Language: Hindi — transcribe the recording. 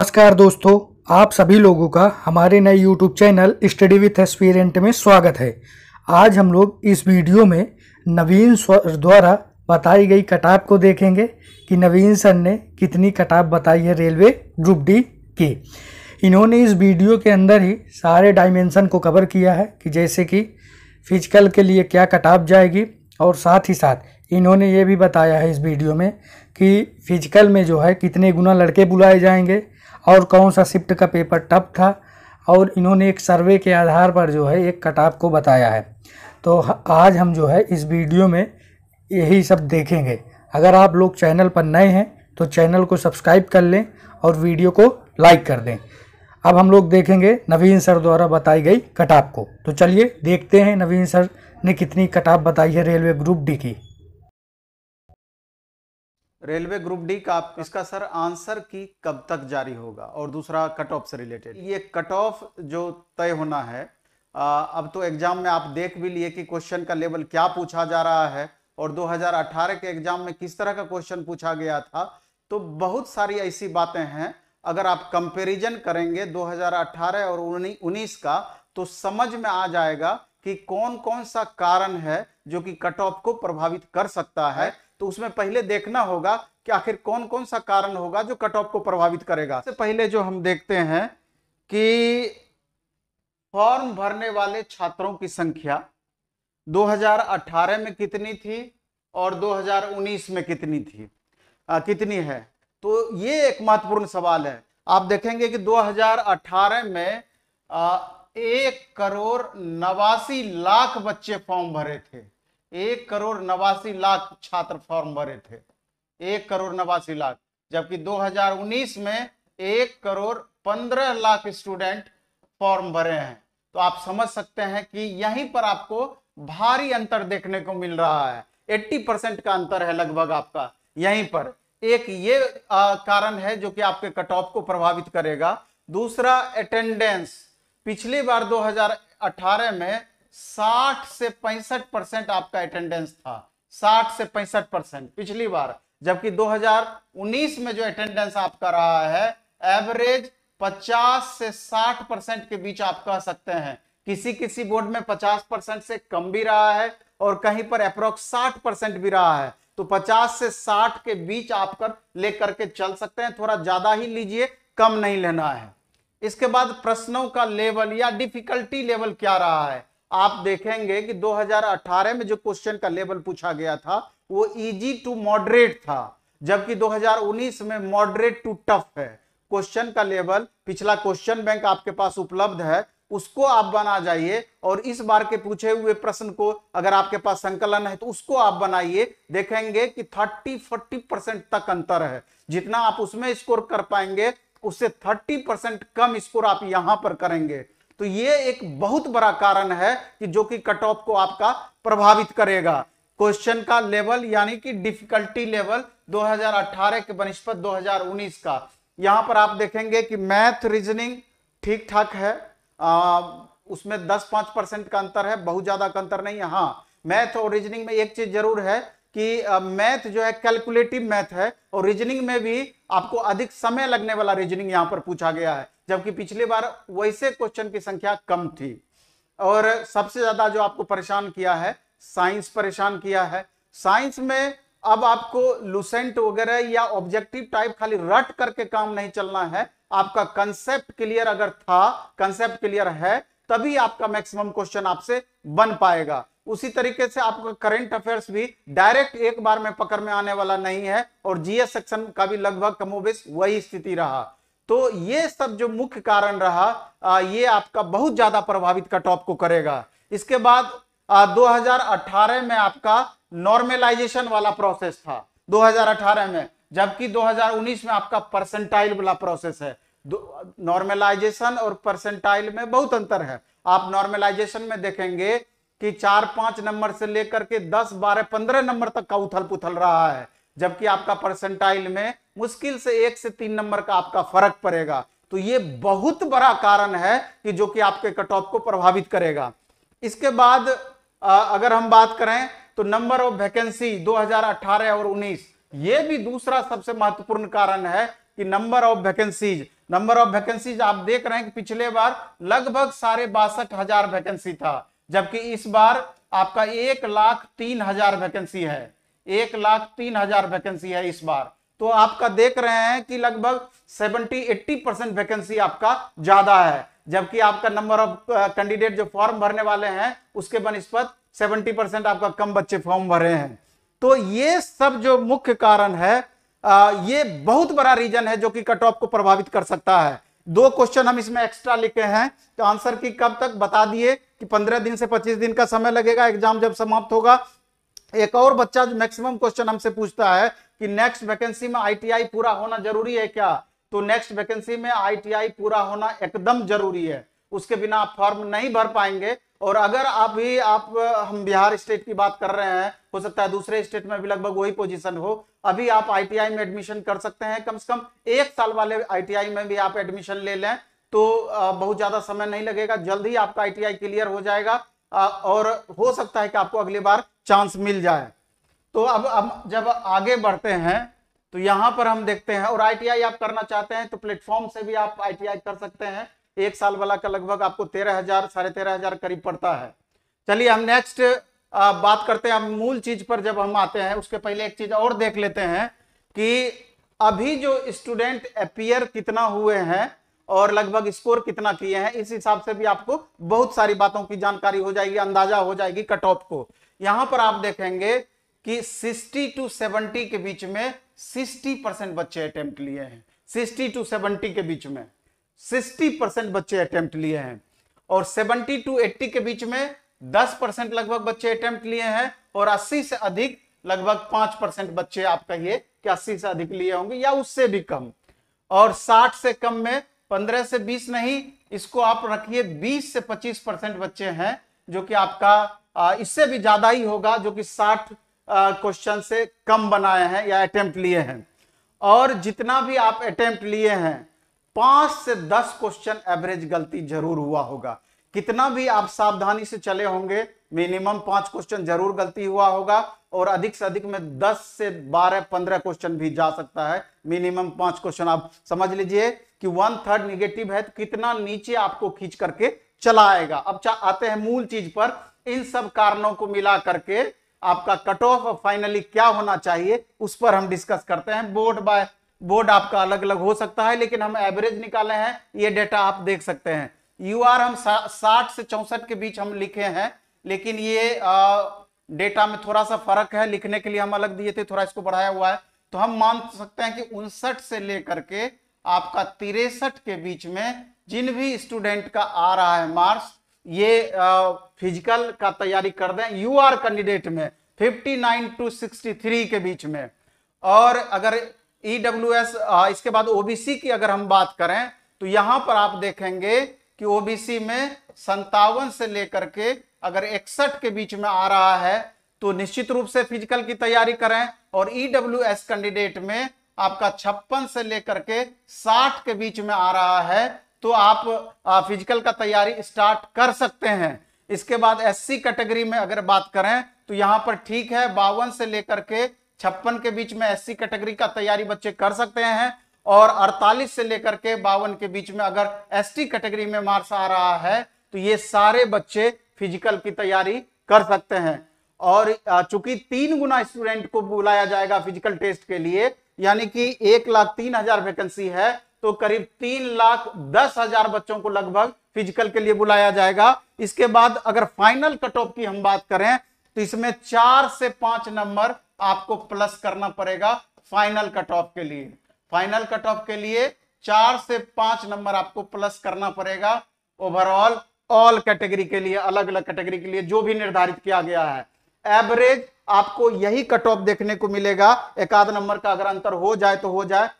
नमस्कार दोस्तों, आप सभी लोगों का हमारे नए YouTube channel study with aspirant में स्वागत है। आज हम लोग इस वीडियो में नवीन सर द्वारा बताई गई कटाप को देखेंगे कि नवीन सर ने कितनी कटाप बताई है रेलवे ग्रुप डी की। इन्होंने इस वीडियो के अंदर ही सारे डायमेंशन को कवर किया है कि जैसे कि फिजिकल के लिए क्या कटाप जाएगी, और साथ ही साथ इन्होंने ये भी बताया है इस वीडियो में कि फिजिकल में जो है कितने गुना लड़के बुलाए जाएंगे और कौन सा शिफ्ट का पेपर टफ था, और इन्होंने एक सर्वे के आधार पर जो है एक कटाप को बताया है। तो आज हम जो है इस वीडियो में यही सब देखेंगे। अगर आप लोग चैनल पर नए हैं तो चैनल को सब्सक्राइब कर लें और वीडियो को लाइक कर दें। अब हम लोग देखेंगे नवीन सर द्वारा बताई गई कटाप को। तो चलिए देखते हैं नवीन सर ने कितनी कटाप बताई है रेलवे ग्रुप डी की। रेलवे ग्रुप डी का इसका सर आंसर की कब तक जारी होगा, और दूसरा कट ऑफ से रिलेटेड। ये कट ऑफ जो तय होना है, अब तो एग्जाम में आप देख भी लिए कि क्वेश्चन का लेवल क्या पूछा जा रहा है, और 2018 के एग्जाम में किस तरह का क्वेश्चन पूछा गया था। तो बहुत सारी ऐसी बातें हैं, अगर आप कंपैरिजन करेंगे 2018 और 19 का, तो समझ में आ जाएगा कि कौन कौन सा कारण है जो कि कट ऑफ को प्रभावित कर सकता है। तो उसमें पहले देखना होगा कि आखिर कौन कौन सा कारण होगा जो कट ऑफ को प्रभावित करेगा। सबसे पहले जो हम देखते हैं कि फॉर्म भरने वाले छात्रों की संख्या 2018 में कितनी थी और 2019 में कितनी है। तो ये एक महत्वपूर्ण सवाल है। आप देखेंगे कि 2018 में 1,89,00,000 बच्चे फॉर्म भरे थे। 1,89,00,000 छात्र फॉर्म भरे थे, 1,89,00,000। जबकि 2019 में 1,15,00,000 स्टूडेंट फॉर्म भरे हैं। तो आप समझ सकते हैं कि यहीं पर आपको भारी अंतर देखने को मिल रहा है। 80% का अंतर है लगभग आपका यहीं पर। एक ये कारण है जो कि आपके कट ऑफ को प्रभावित करेगा। दूसरा अटेंडेंस। पिछली बार 2018 में 60 से 65% आपका अटेंडेंस था, 60 से 65% पिछली बार। जबकि 2019 में जो अटेंडेंस आपका रहा है एवरेज 50 से 60% के बीच आप कह सकते हैं। किसी किसी बोर्ड में 50% से कम भी रहा है और कहीं पर अप्रोक्स 60% भी रहा है। तो 50 से 60 के बीच आप कर लेकर के चल सकते हैं। थोड़ा ज्यादा ही लीजिए, कम नहीं लेना है। इसके बाद प्रश्नों का लेवल या डिफिकल्टी लेवल क्या रहा है। आप देखेंगे कि 2018 में जो क्वेश्चन का लेवल पूछा गया था वो इजी टू मॉडरेट था, जबकि 2019 में मॉडरेट टू टफ है। क्वेश्चन का लेवल, पिछला क्वेश्चन बैंक आपके पास उपलब्ध है, उसको आप बना जाइए, और इस बार के पूछे हुए प्रश्न को अगर आपके पास संकलन है तो उसको आप बनाइए। देखेंगे कि 30-40% तक अंतर है। जितना आप उसमें स्कोर कर पाएंगे उससे 30% कम स्कोर आप यहां पर करेंगे। तो ये एक बहुत बड़ा कारण है कि जो कि कट ऑफ को आपका प्रभावित करेगा। क्वेश्चन का लेवल यानी कि डिफिकल्टी लेवल 2018 के बनिस्पत 2019 का। यहां पर आप देखेंगे कि मैथ रीजनिंग ठीक ठाक है, उसमें 10-5% का अंतर है, बहुत ज्यादा का अंतर नहीं है। हाँ, मैथ और रीजनिंग में एक चीज जरूर है कि मैथ जो है कैलकुलेटिव मैथ है, और रीजनिंग में भी आपको अधिक समय लगने वाला रीजनिंग यहां पर पूछा गया है, जबकि पिछली बार वैसे क्वेश्चन की संख्या कम थी। और सबसे ज्यादा जो आपको परेशान किया है, साइंस परेशान किया है। साइंस में अब आपको लुसेंट वगैरह या ऑब्जेक्टिव टाइप खाली रट करके काम नहीं चलना है। आपका कंसेप्ट क्लियर अगर था, कंसेप्ट क्लियर है, तभी आपका मैक्सिमम क्वेश्चन आपसे बन पाएगा। उसी तरीके से आपका करंट अफेयर्स भी डायरेक्ट एक बार में पकड़ में आने वाला नहीं है, और जीएस सेक्शन का भी लगभग कमोबेश वही स्थिति रहा। तो ये सब जो मुख्य कारण रहा, ये आपका बहुत ज्यादा प्रभावित कट ऑफ को करेगा। इसके बाद 2018 में आपका नॉर्मलाइजेशन वाला प्रोसेस था 2018 में, जबकि 2019 में आपका परसेंटाइल वाला प्रोसेस है। नॉर्मलाइजेशन और परसेंटाइल में बहुत अंतर है। आप नॉर्मलाइजेशन में देखेंगे कि 4-5 नंबर से लेकर के 10, 12, 15 नंबर तक का उथल पुथल रहा है, जबकि आपका परसेंटाइल में मुश्किल से 1 से 3 नंबर का आपका फर्क पड़ेगा। तो ये बहुत बड़ा कारण है कि जो कि आपके कट ऑफ को प्रभावित करेगा। इसके बाद अगर हम बात करें तो नंबर ऑफ वैकेंसी 2018 और 19, ये भी दूसरा सबसे महत्वपूर्ण कारण है कि number of vacancies number of vacancies आप देख रहे हैं कि पिछले बार लगभग 62,500 वैकेंसी था, जबकि इस बार आपका 1,03,000 वैकेंसी है। 1,03,000 वैकेंसी है इस बार। तो आपका देख रहे हैं कि लगभग 70-80% वैकेंसी आपका ज्यादा है, जबकि आपका नंबर ऑफ कैंडिडेट जो फॉर्म भरने वाले हैं उसके बनिस्पत 70% आपका कम बच्चे फॉर्म भरे हैं। तो ये सब जो मुख्य कारण है, ये बहुत बड़ा रीजन है जो कि कट ऑफ को प्रभावित कर सकता है। 2 क्वेश्चन हम इसमें एक्स्ट्रा लिखे हैं, तो आंसर की कब तक बता दिए कि 15 दिन से 25 दिन का समय लगेगा एग्जाम जब समाप्त होगा। एक और बच्चा जो मैक्सिमम क्वेश्चन हमसे पूछता है कि नेक्स्ट वैकेंसी में ITI पूरा होना जरूरी है क्या? तो नेक्स्ट वैकेंसी में ITI पूरा होना एकदम जरूरी है, उसके बिना आप फॉर्म नहीं भर पाएंगे। और अगर अभी हम बिहार स्टेट की बात कर रहे हैं, हो सकता है दूसरे स्टेट में भी लगभग वही पोजीशन हो, अभी आप ITI में एडमिशन कर सकते हैं। कम से कम 1 साल वाले ITI में भी आप एडमिशन ले लें तो बहुत ज्यादा समय नहीं लगेगा, जल्द ही आपका ITI क्लियर हो जाएगा और हो सकता है कि आपको अगली बार चांस मिल जाए। तो अब जब आगे बढ़ते हैं तो यहां पर हम देखते हैं, और ITI आप करना चाहते हैं तो प्लेटफॉर्म से भी आप ITI कर सकते हैं। 1 साल वाला का लगभग आपको 13,000 13,500 करीब पड़ता है। चलिए हम नेक्स्ट बात करते हैं। हम मूल चीज पर जब हम आते हैं उसके पहले एक चीज और देख लेते हैं कि अभी जो स्टूडेंट अपीयर कितना हुए हैं और लगभग स्कोर कितना किए हैं, इस हिसाब से भी आपको बहुत सारी बातों की जानकारी हो जाएगी, अंदाजा हो जाएगी कट ऑफ को। यहां पर आप देखेंगे कि 60 to 70 के बीच में 60% बच्चे अटेम्प्ट लिए हैं। 60 to 70 के बीच में 60% बच्चे अटेम्प्ट लिए हैं, और 70 to 80 के बीच में 10% लगभग बच्चे अटेम्प्ट लिए हैं, और 80 से अधिक लगभग 5% बच्चे आप कहिए कि 80 से अधिक लिए होंगे या उससे भी कम। और 60 से कम में 15 से 20 नहीं, इसको आप रखिए 20 से 25% बच्चे हैं जो कि आपका इससे भी ज्यादा ही होगा, जो कि 60 क्वेश्चन से कम बनाए हैं या अटेम्प्ट लिए हैं। और जितना भी आप अटेम्प्ट लिए हैं 5 से 10 क्वेश्चन एवरेज गलती जरूर हुआ होगा। कितना भी आप सावधानी से चले होंगे, मिनिमम 5 क्वेश्चन जरूर गलती हुआ होगा, और अधिक से अधिक में 10 से 12-15 क्वेश्चन भी जा सकता है। मिनिमम 5 क्वेश्चन आप समझ लीजिए कि 1/3 निगेटिव है, तो कितना नीचे आपको खींच करके चला आएगा। अब आते हैं मूल चीज पर। इन सब कारणों को मिला करके आपका कट ऑफ फाइनली क्या होना चाहिए उस पर हम डिस्कस करते हैं। बोर्ड बाय बोर्ड आपका अलग अलग हो सकता है, लेकिन हम एवरेज निकाले हैं, ये डेटा आप देख सकते हैं। UR हम 60 से 64 के बीच हम लिखे हैं, लेकिन ये डेटा में थोड़ा सा फर्क है, लिखने के लिए हम अलग दिए थे, थोड़ा इसको बढ़ाया हुआ है। तो हम मान सकते हैं कि 59 से लेकर के आपका 63 के बीच में जिन भी स्टूडेंट का आ रहा है मार्क्स, ये फिजिकल का तैयारी कर दें। UR कैंडिडेट में 59 to 63 के बीच में। और अगर EWS इसके बाद OBC की अगर हम बात करें तो यहां पर आप देखेंगे कि OBC में 57 से लेकर के अगर 61 के बीच में आ रहा है तो निश्चित रूप से फिजिकल की तैयारी करें। और EWS कैंडिडेट में आपका 56 से लेकर के 60 के बीच में आ रहा है तो आप फिजिकल का तैयारी स्टार्ट कर सकते हैं। इसके बाद SC कैटेगरी में अगर बात करें तो यहां पर ठीक है, 52 से लेकर के 56 के बीच में SC कैटेगरी का तैयारी बच्चे कर सकते हैं। और 48 से लेकर के 52 के बीच में अगर ST कैटेगरी में मार्क्स आ रहा है तो ये सारे बच्चे फिजिकल की तैयारी कर सकते हैं। और चूंकि 3 गुना स्टूडेंट को बुलाया जाएगा फिजिकल टेस्ट के लिए, यानी कि 1,03,000 वैकेंसी है, तो करीब 3,10,000 बच्चों को लगभग फिजिकल के लिए बुलाया जाएगा। इसके बाद अगर फाइनल कट ऑफ की हम बात करें तो इसमें 4 से 5 नंबर आपको प्लस करना पड़ेगा फाइनल कट ऑफ के लिए। फाइनल कट ऑफ के लिए 4 से 5 नंबर आपको प्लस करना पड़ेगा ओवरऑल ऑल कैटेगरी के लिए, अलग अलग कैटेगरी के लिए जो भी निर्धारित किया गया है। एवरेज आपको यही कट ऑफ देखने को मिलेगा। 1 आध नंबर का अगर अंतर हो जाए तो हो जाए,